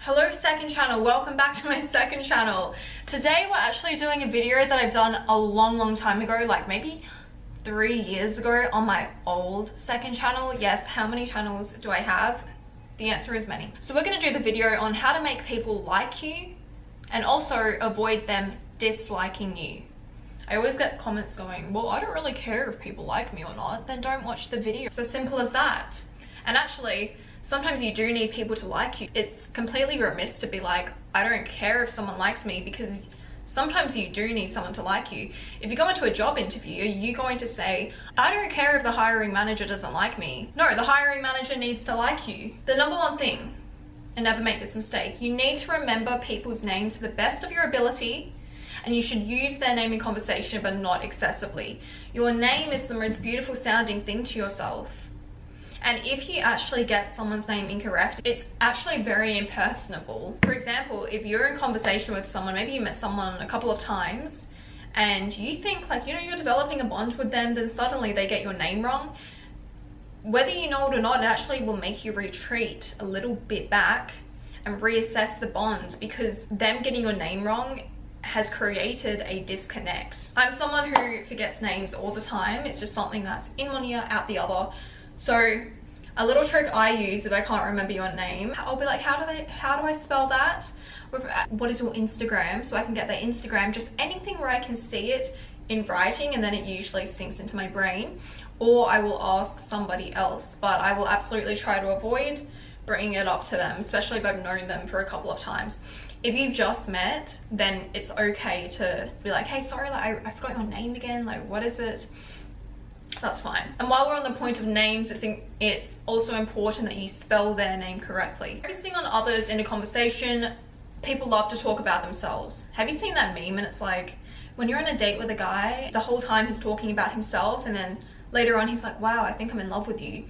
Hello second channel, welcome back to my second channel. Today we're actually doing a video that I've done a long time ago, like maybe 3 years ago on my old second channel. Yes, how many channels do I have? The answer is many. So we're going to do the video on how to make people like you and also avoid them disliking you. I always get comments going, well, I don't really care if people like me or not, then don't watch the video. It's as simple as that. And actually, sometimes you do need people to like you. It's completely remiss to be like, I don't care if someone likes me, because sometimes you do need someone to like you. If you go into a job interview, you're going to say, I don't care if the hiring manager doesn't like me. No, the hiring manager needs to like you. The number one thing, and never make this mistake, you need to remember people's names to the best of your ability, and you should use their name in conversation, but not excessively. Your name is the most beautiful sounding thing to yourself. And if you actually get someone's name incorrect, it's actually very impersonable. For example, if you're in conversation with someone, maybe you met someone a couple of times, and you think like, you're developing a bond with them, then suddenly they get your name wrong. Whether you know it or not, it actually will make you retreat a little bit back and reassess the bond, because them getting your name wrong has created a disconnect. I'm someone who forgets names all the time. It's just something that's in one ear, out the other. So a little trick I use if I can't remember your name, I'll be like, how do I spell that? What is your Instagram? So I can get their Instagram, just anything where I can see it in writing, and then it usually sinks into my brain. Or I will ask somebody else, but I will absolutely try to avoid bringing it up to them, especially if I've known them for a couple of times. If you've just met, then it's okay to be like, hey, sorry, like I forgot your name again, like what is it? That's fine. And while we're on the point of names, it's also important that you spell their name correctly. Focusing on others in a conversation, people love to talk about themselves. Have you seen that meme? And it's like, when you're on a date with a guy, the whole time he's talking about himself, and then later on he's like, wow, I think I'm in love with you.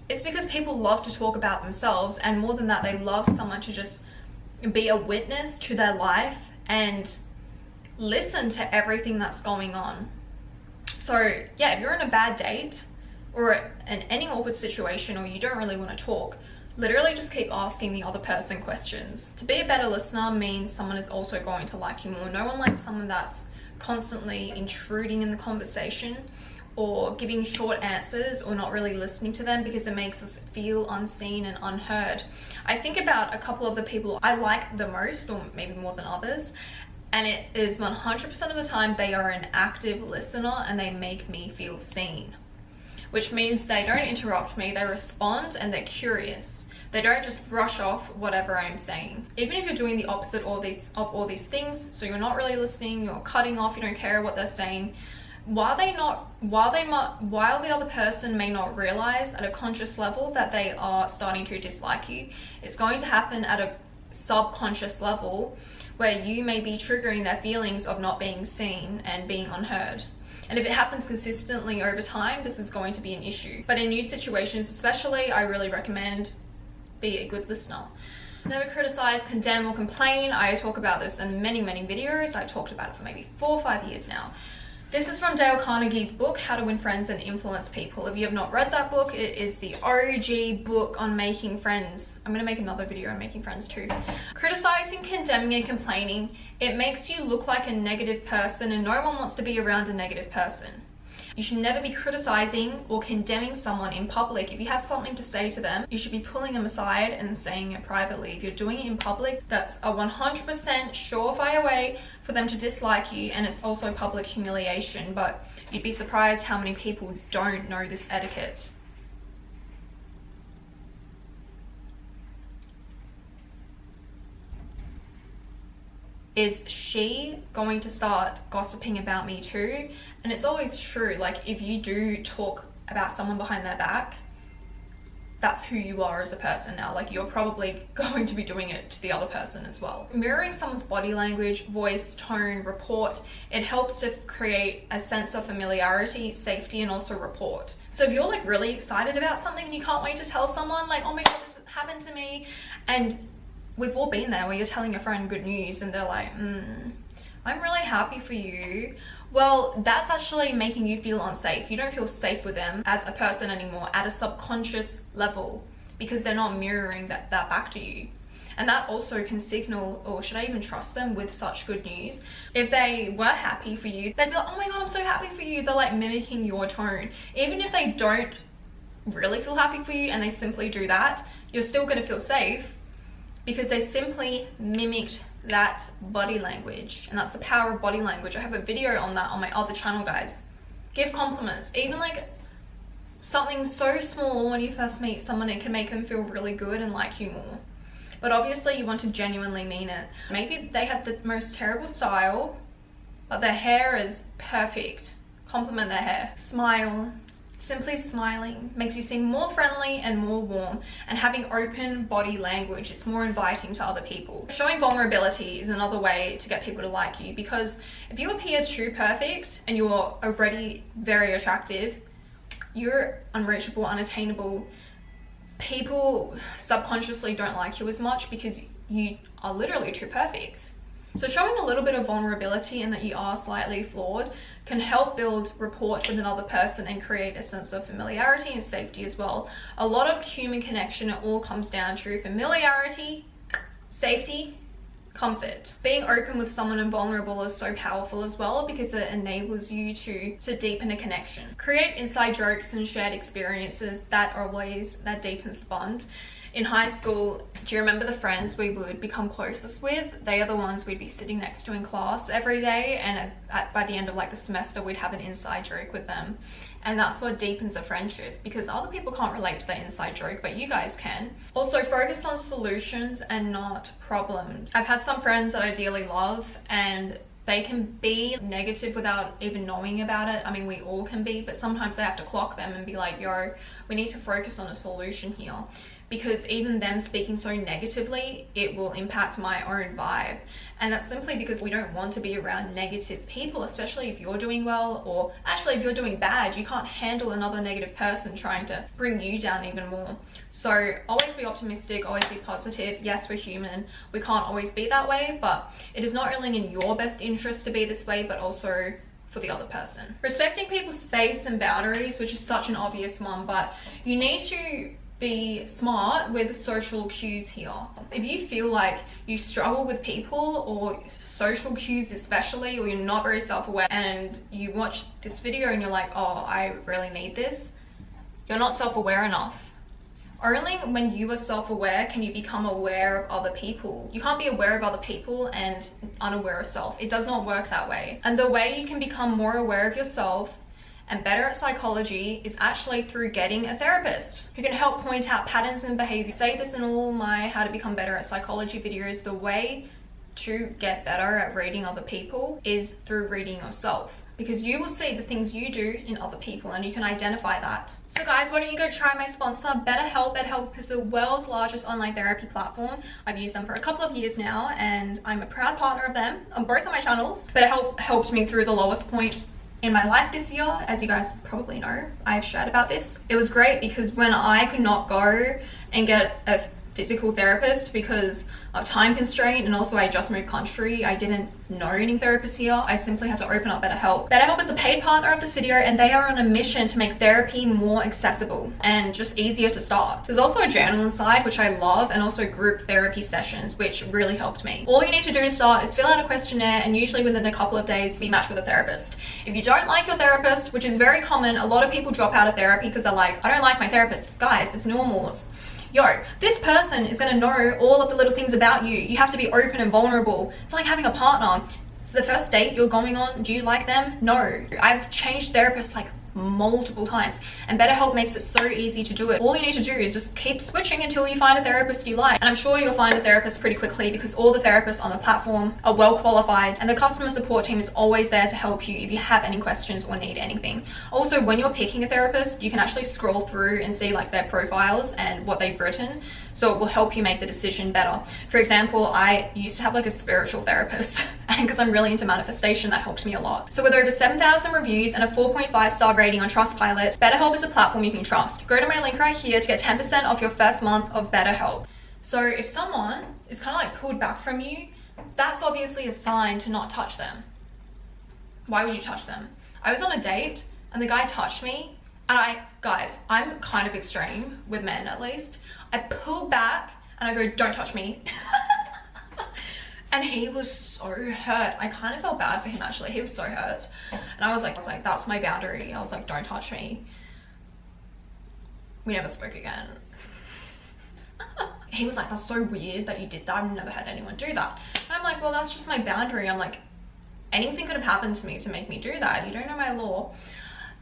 It's because people love to talk about themselves, and more than that, they love someone to just be a witness to their life and listen to everything that's going on. So yeah, if you're in a bad date or in any awkward situation, or you don't really want to talk, literally just keep asking the other person questions. To be a better listener means someone is also going to like you more. No one likes someone that's constantly intruding in the conversation or giving short answers or not really listening to them, because it makes us feel unseen and unheard. I think about a couple of the people I like the most, or maybe more than others, and it is 100% of the time they are an active listener and they make me feel seen. Which means they don't interrupt me, they respond, and they're curious. They don't just brush off whatever I'm saying. Even if you're doing the opposite of all these things, so you're not really listening, you're cutting off, you don't care what they're saying, while the other person may not realize at a conscious level that they are starting to dislike you, it's going to happen at a subconscious level where you may be triggering their feelings of not being seen and being unheard. And if it happens consistently over time, this is going to be an issue. But in new situations especially, I really recommend be a good listener. Never criticize, condemn, or complain. I talk about this in many videos. I've talked about it for maybe 4 or 5 years now. This is from Dale Carnegie's book, How to Win Friends and Influence People. If you have not read that book, it is the OG book on making friends. I'm going to make another video on making friends too. Criticizing, condemning, and complaining, it makes you look like a negative person, and no one wants to be around a negative person. You should never be criticizing or condemning someone in public. If you have something to say to them, you should be pulling them aside and saying it privately. If you're doing it in public, that's a 100% surefire way for them to dislike you, and it's also public humiliation. But you'd be surprised how many people don't know this etiquette. Is she going to start gossiping about me too? And it's always true, like if you do talk about someone behind their back, that's who you are as a person now. Like you're probably going to be doing it to the other person as well. Mirroring someone's body language, voice, tone, report, it helps to create a sense of familiarity, safety, and also rapport. So if you're like really excited about something and you can't wait to tell someone, like, oh my god, this happened to me, and we've all been there where you're telling your friend good news and they're like, I'm really happy for you. Well, that's actually making you feel unsafe. You don't feel safe with them as a person anymore at a subconscious level, because they're not mirroring that back to you. And that also can signal, or should I even trust them with such good news? If they were happy for you, they'd be like, oh my god, I'm so happy for you. They're like mimicking your tone. Even if they don't really feel happy for you and they simply do that, you're still going to feel safe because they simply mimicked that body language. And that's the power of body language. I have a video on that on my other channel, guys. Give compliments. Even like something so small when you first meet someone, it can make them feel really good and like you more. But obviously you want to genuinely mean it. Maybe they have the most terrible style, but their hair is perfect. Compliment their hair. Smile. Simply smiling makes you seem more friendly and more warm, and having open body language, it's more inviting to other people. Showing vulnerability is another way to get people to like you, because if you appear too perfect and you're already very attractive, you're unreachable, unattainable. People subconsciously don't like you as much because you are literally too perfect. So showing a little bit of vulnerability and that you are slightly flawed can help build rapport with another person and create a sense of familiarity and safety as well. A lot of human connection, it all comes down to familiarity, safety, comfort. Being open with someone and vulnerable is so powerful as well, because it enables you to deepen a connection. Create inside jokes and shared experiences. That deepens the bond. In high school, do you remember the friends we would become closest with? They are the ones we'd be sitting next to in class every day, and by the end of like the semester, we'd have an inside joke with them. And that's what deepens a friendship, because other people can't relate to that inside joke, but you guys can. Also, focus on solutions and not problems. I've had some friends that I dearly love, and they can be negative without even knowing about it. I mean, we all can be, but sometimes I have to clock them and be like, yo, we need to focus on a solution here. Because even them speaking so negatively, it will impact my own vibe. And that's simply because we don't want to be around negative people, especially if you're doing well, or actually if you're doing bad. You can't handle another negative person trying to bring you down even more. So always be optimistic, always be positive. Yes, we're human, we can't always be that way, but it is not only in your best interest to be this way, but also for the other person. Respecting people's space and boundaries, which is such an obvious one, but you need to be smart with social cues here. If you feel like you struggle with people or social cues especially, or you're not very self-aware, and you watch this video and you're like, oh, I really need this, you're not self-aware enough. Only when you are self-aware can you become aware of other people. You can't be aware of other people and unaware of self. It does not work that way. And the way you can become more aware of yourself and better at psychology is actually through getting a therapist who can help point out patterns in behavior. I say this in all my how to become better at psychology videos. The way to get better at reading other people is through reading yourself, because you will see the things you do in other people and you can identify that. So guys, why don't you go try my sponsor, BetterHelp. BetterHelp is the world's largest online therapy platform. I've used them for a couple of years now, and I'm a proud partner of them on both of my channels. BetterHelp helped me through the lowest point in my life this year. As you guys probably know, I've shared about this. It was great because when I could not go and get a physical therapist because of time constraint, and also I just moved country, I didn't know any therapists here, I simply had to open up BetterHelp. BetterHelp is a paid partner of this video, and they are on a mission to make therapy more accessible and just easier to start. There's also a journal inside, which I love, and also group therapy sessions, which really helped me. All you need to do to start is fill out a questionnaire, and usually within a couple of days be matched with a therapist. If you don't like your therapist, which is very common, a lot of people drop out of therapy because they're like, I don't like my therapist. Guys, it's normal. Yo, this person is gonna know all of the little things about you. You have to be open and vulnerable. It's like having a partner. So the first date you're going on, do you like them? No. I've changed therapists like multiple times, and BetterHelp makes it so easy to do it. All you need to do is just keep switching until you find a therapist you like, and I'm sure you'll find a therapist pretty quickly because all the therapists on the platform are well qualified, and the customer support team is always there to help you if you have any questions or need anything. Also, when you're picking a therapist, you can actually scroll through and see like their profiles and what they've written, so it will help you make the decision better. For example, I used to have like a spiritual therapist, and because I'm really into manifestation, that helped me a lot. So with over 7,000 reviews and a 4.5-star rating on Trustpilot, BetterHelp is a platform you can trust. Go to my link right here to get 10% off your first month of BetterHelp. So if someone is kind of like pulled back from you, that's obviously a sign to not touch them. Why would you touch them? I was on a date and the guy touched me, and guys, I'm kind of extreme with men at least. I pulled back And I go, don't touch me. And he was so hurt. I kind of felt bad for him actually. He was so hurt. And I was like, that's my boundary. I was like, don't touch me. We never spoke again. He was like, that's so weird that you did that. I've never had anyone do that. And I'm like, well, that's just my boundary. I'm like, anything could have happened to me to make me do that. You don't know my law.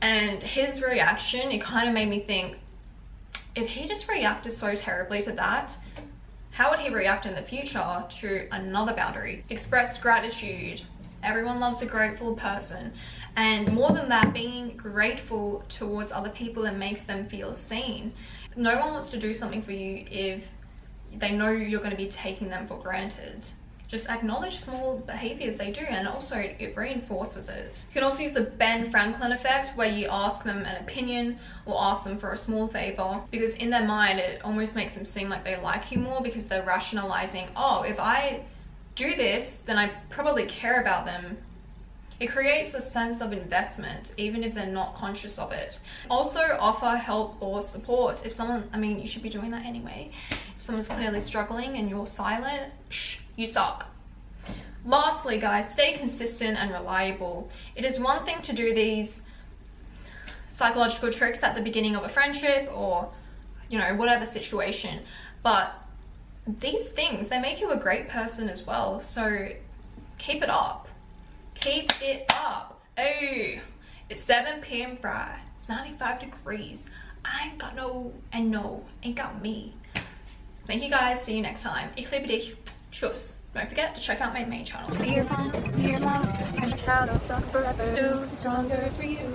And his reaction, it kind of made me think, if he just reacted so terribly to that, how would he react in the future to another boundary? Express gratitude. Everyone loves a grateful person. And more than that, being grateful towards other people and makes them feel seen. No one wants to do something for you if they know you're going to be taking them for granted. Just acknowledge small behaviors they do, and also it reinforces it. You can also use the Ben Franklin effect, where you ask them an opinion or ask them for a small favor, because in their mind it almost makes them seem like they like you more, because they're rationalizing, oh, if I do this, then I probably care about them. It creates a sense of investment, even if they're not conscious of it. Also, offer help or support. If someone, I mean, you should be doing that anyway. If someone's clearly struggling and you're silent, shh, you suck. Lastly, guys, stay consistent and reliable. It is one thing to do these psychological tricks at the beginning of a friendship or, you know, whatever situation, but these things, they make you a great person as well. So keep it up. Keep it up. Hey, it's 7 p.m. Friday. It's 95 degrees. I ain't got no, and no, ain't got me. Thank you guys. See you next time. Ich liebe dich. Tschüss. Don't forget to check out my main channel. Dear mom, and shout out dogs forever. Do the stronger for you.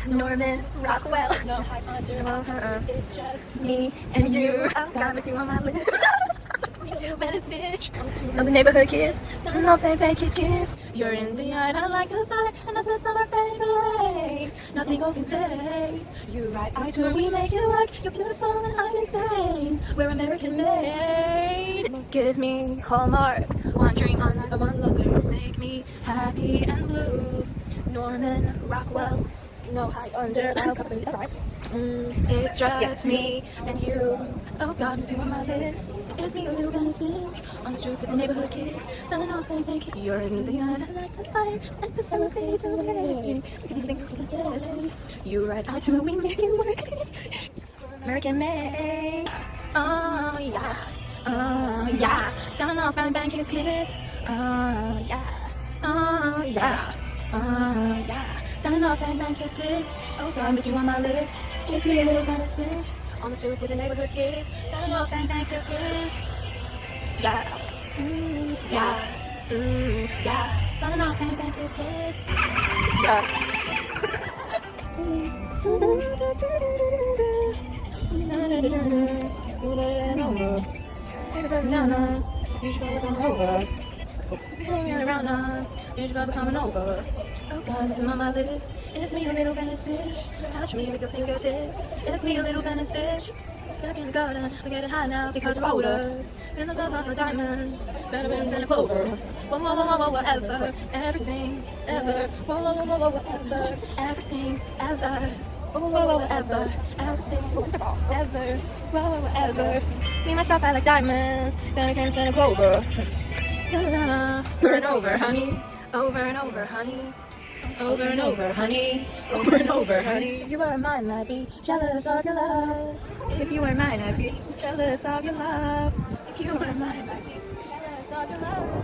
Norman Rockwell. No hype under. It's just me and you. I've got you on my list. You Venice bitch. Of the neighborhood kids. Some no bang kiss. You're in the eye, I like the fire, and as the summer fades away, nothing you can say. You right eye to we make it work. You're beautiful and I'm insane. We're American made. Give me Hallmark. One dream under the one lover. Make me happy and blue. Norman Rockwell. No hide under. I'll cover this right. It's just me and you. Oh God, miss you on my list. It's me, a little kind of spinach on the street with the neighborhood kids. Selling off, they think you're in the yard. I like the fire as the summer fades away. You right eye to we make it work. American made. Oh yeah, oh yeah. Selling off, bang kiss. Oh yeah, oh yeah, oh yeah. Signing off and bang kiss. Oh God, miss you on my lips. It's me, a little kind of spinach on the stoop with the neighborhood kids. Signing off and bang kiss. Yeah, yeah, yeah. Signing off and bang kiss. Yeah. You should go come over. Hanging around on, you should be coming over. Oh God, it's on my lips. It's me, a little Venice bitch. Touch me with your fingertips. It's me, a little Venice bitch. Back in the garden, we're getting high now because we're older. In the love of the diamonds, better winds and a clover. Whoa, whoa, whoa, whoa, whoa, whatever, everything, ever. Whoa, whoa, whoa, whoa, whoa, whatever, everything, ever. Whoa, whoa, whoa, whatever, everything, ever. Whoa, whoa, whatever. Me, myself, I like diamonds, better winds and a clover. Over and over, honey. Over and over, honey. Over and over, honey. Over and over, honey. If you were mine, I'd be jealous of your love. If you were mine, I'd be jealous of your love. If you were mine, I'd be jealous of your love.